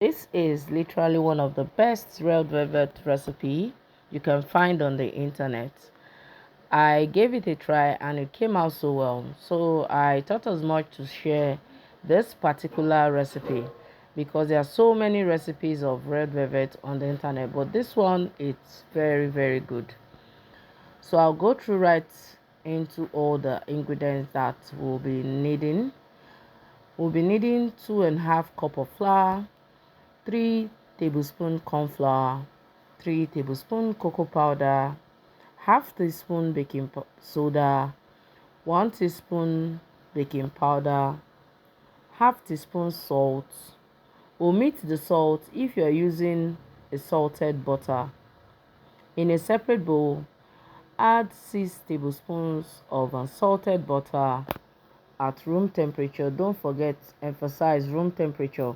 This is literally one of the best red velvet recipe you can find on the internet. I gave it a try and it came out so well. So I thought as much to share this particular recipe because there are so many recipes of red velvet on the internet, but this one it's very good. So I'll go through right into all the ingredients that we'll be needing. We'll be needing 2.5 cup of flour, 3 tablespoon corn flour, 3 tablespoon cocoa powder, half teaspoon baking soda, 1 teaspoon baking powder, half teaspoon salt. Omit the salt if you are using a salted butter. In a separate bowl, add 6 tablespoons of unsalted butter at room temperature. Don't forget, emphasize room temperature.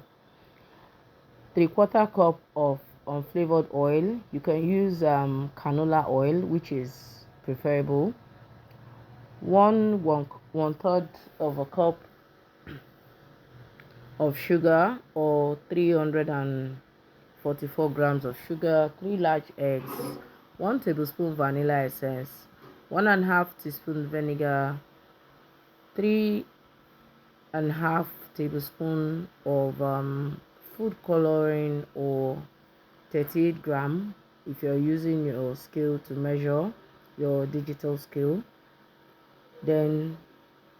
3/4 cup of unflavored oil. You can use canola oil, which is preferable. One third of a cup of sugar, or 344 grams of sugar. 3 large eggs. 1 tablespoon vanilla essence. 1.5 teaspoon vinegar. 3.5 tablespoon of food coloring, or 38 gram if you're using your scale to measure, your digital scale. Then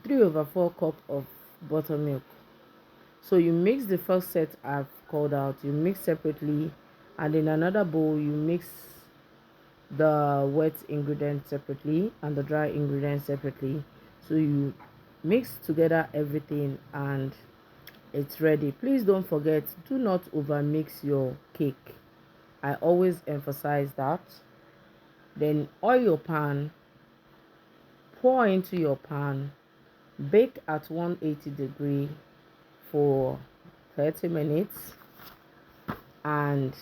3/4 cup of buttermilk. So you mix the first set I've called out, you mix separately, and in another bowl you mix the wet ingredients separately and the dry ingredients separately. So you mix together everything and it's ready. Please don't forget, do not over mix your cake. I always emphasize that. Then oil your pan, pour into your pan, bake at 180 degree for 30 minutes, and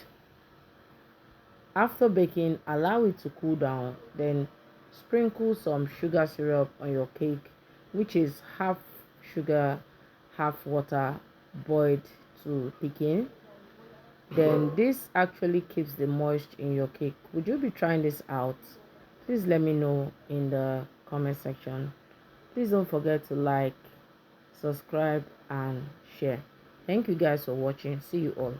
after baking, allow it to cool down. Then sprinkle some sugar syrup on your cake, which is half sugar, half water, boiled to thicken. Then this actually keeps the moisture in your cake. Would you be trying this out? Please let me know in the comment section. Please don't forget to like, subscribe and share. Thank you guys for watching. See you all.